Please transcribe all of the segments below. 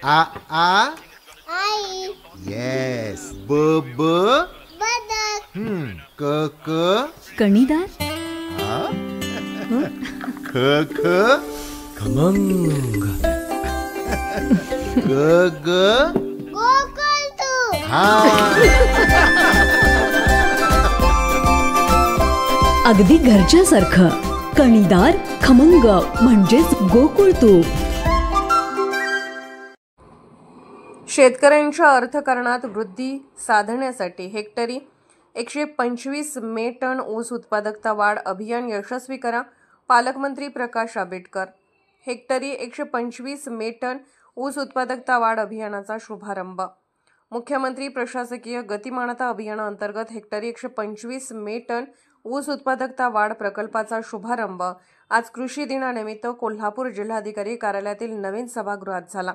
आ आ आई. Yes. ब ब बदक. क क कणीदार. ख ख खमंग. ग ग गोकुळतू. अगदी घरच्यासारखं. कणीदार खमंग म्हणजेच गोकुळ तूप. शेतकऱ्यांच्या अर्थकारणात वृद्धी साधण्यासाठी हेक्टरी 125 मे टन ऊस उत्पादकता वाढ अभियान यशस्वी करा. पालकमंत्री प्रकाश आंबेडकर. हेक्टरी 125 मे टन ऊस उत्पादकता वाढ अभियानाचा शुभारंभ. मुख्यमंत्री प्रशासकीय गतिमानता अभियानाअंतर्गत हेक्टरी 125 मे टन ऊस उत्पादकता वाढ प्रकल्पाचा शुभारंभ आज कृषी दिनानिमित्त कोल्हापूर जिल्हाधिकारी कार्यालयातील नवीन सभागृहात झाला.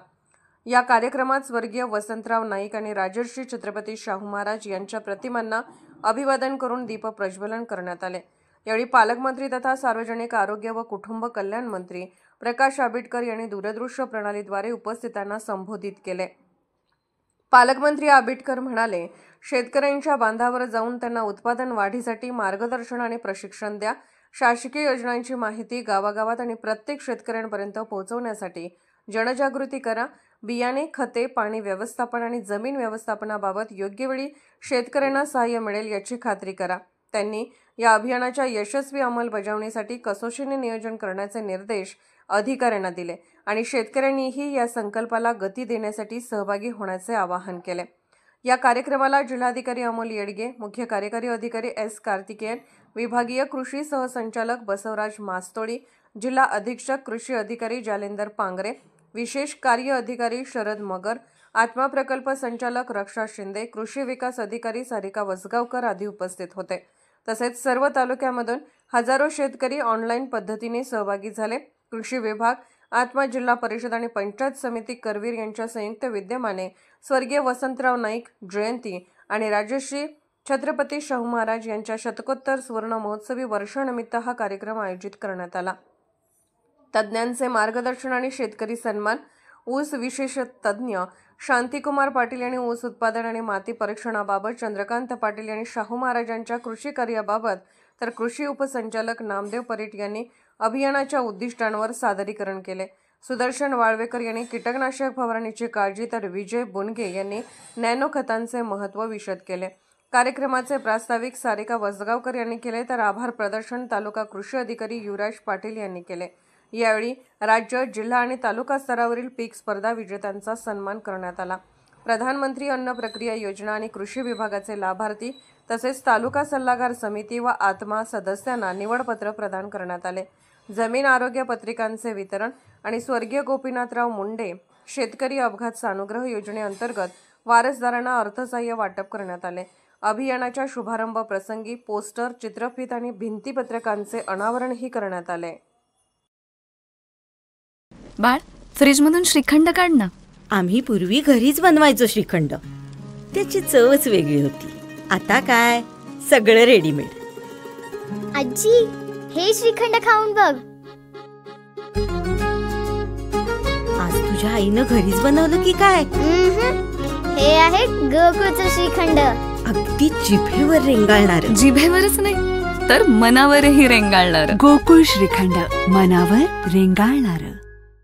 या कार्यक्रमात स्वर्गीय वसंतराव नाईक आणि राजर्षी छत्रपती शाहू महाराज यांच्या प्रतिमांना अभिवादन करून दीप प्रज्वलन करण्यात आले. यावेळी पालकमंत्री तथा सार्वजनिक आरोग्य व कुटुंब कल्याण मंत्री प्रकाश आंबेडकर यांनी दूरदृश्य प्रणालीद्वारे उपस्थितांना संबोधित केले. पालकमंत्री आंबेडकर म्हणाले, शेतकऱ्यांच्या बांधावर जाऊन त्यांना उत्पादन वाढीसाठी मार्गदर्शन आणि प्रशिक्षण द्या. शासकीय योजनांची माहिती गावागावात आणि प्रत्येक शेतकऱ्यांपर्यंत पोहोचवण्यासाठी जनजागृती करा. बियाणे, खते, पाणी व्यवस्थापन आणि जमीन व्यवस्थापनाबाबत योग्य वेळी शेतकऱ्यांना सहाय्य मिळेल याची खात्री करा. त्यांनी या अभियानाच्या यशस्वी अंमलबजावणीसाठी कसोशीने नियोजन करण्याचे निर्देश अधिकाऱ्यांना दिले आणि शेतकऱ्यांनीही या संकल्पाला गती देण्यासाठी सहभागी होण्याचे आवाहन केले. या कार्यक्रमाला जिल्हाधिकारी अमोल येडगे, मुख्य कार्यकारी अधिकारी एस कार्तिकेयन, विभागीय कृषी सहसंचालक बसवराज मास्तोळी, जिल्हा अधीक्षक कृषी अधिकारी जालेंदर पांगरे, विशेष कार्य अधिकारी शरद मगर, आत्मा प्रकल्प संचालक रक्षा शिंदे, कृषी विकास अधिकारी सारिका वसगावकर आदी उपस्थित होते. तसेच सर्व तालुक्यामधून हजारो शेतकरी ऑनलाईन पद्धतीने सहभागी झाले. कृषी विभाग, आत्मा जिल्हा परिषद आणि पंचायत समिती करवीर यांच्या संयुक्त विद्यमाने स्वर्गीय वसंतराव नाईक जयंती आणि राजश्री छत्रपती शाहू महाराज यांच्या शतकोत्तर सुवर्ण महोत्सवी वर्षानिमित्त हा कार्यक्रम आयोजित करण्यात आला. तज्ज्ञांचे मार्गदर्शन आणि शेतकरी सन्मान. ऊस विशेष तज्ज्ञ शांतिकुमार पाटील यांनी ऊस उत्पादन आणि माती परीक्षणाबाबत, चंद्रकांत पाटील यांनी शाहू महाराजांच्या कृषी कार्याबाबत, तर कृषी उपसंचालक नामदेव परीट यांनी अभियानाच्या उद्दिष्टांवर सादरीकरण केले. सुदर्शन वाळवेकर यांनी कीटकनाशक फवारणीची काळजी, तर विजय बुनगे यांनी नॅनो खतांचे महत्त्व विशद केले. कार्यक्रमाचे प्रास्ताविक सारिका वसगावकर यांनी केले, तर आभार प्रदर्शन तालुका कृषी अधिकारी युवराज पाटील यांनी केले. यावेळी राज्य, जिल्हा आणि तालुका स्तरावरील पीक स्पर्धा विजेत्यांचा सन्मान करण्यात आला. प्रधानमंत्री अन्न प्रक्रिया योजना आणि कृषी विभागाचे लाभार्थी तसेच तालुका सल्लागार समिती व आत्मा सदस्यांना निवडपत्र प्रदान करण्यात आले. जमीन आरोग्य पत्रिकांचे वितरण आणि स्वर्गीय गोपीनाथराव मुंडे शेतकरी अपघात सानुग्रह योजनेअंतर्गत वारसदारांना अर्थसहाय्य वाटप करण्यात आले. अभियानाच्या शुभारंभ प्रसंगी पोस्टर, चित्रफित आणि भिंतीपत्रकांचे अनावरणही करण्यात आले. बाळ, फ्रीजमधून श्रीखंड काढ ना. आम्ही पूर्वी घरीच बनवायचो श्रीखंड. त्याची चवच वेगळी होती. आता काय सगळं रेडीमेड. आजी, हे श्रीखंड खाऊन बघ. आज तुझ्या आईनं घरीच बनवलं की काय? हे आहे गोकुळचं श्रीखंड. अगदी जिभेवर रेंगाळणार. जिभेवरच नाही तर मनावरही रेंगाळणार. गोकुळ श्रीखंड, मनावर रेंगाळणार.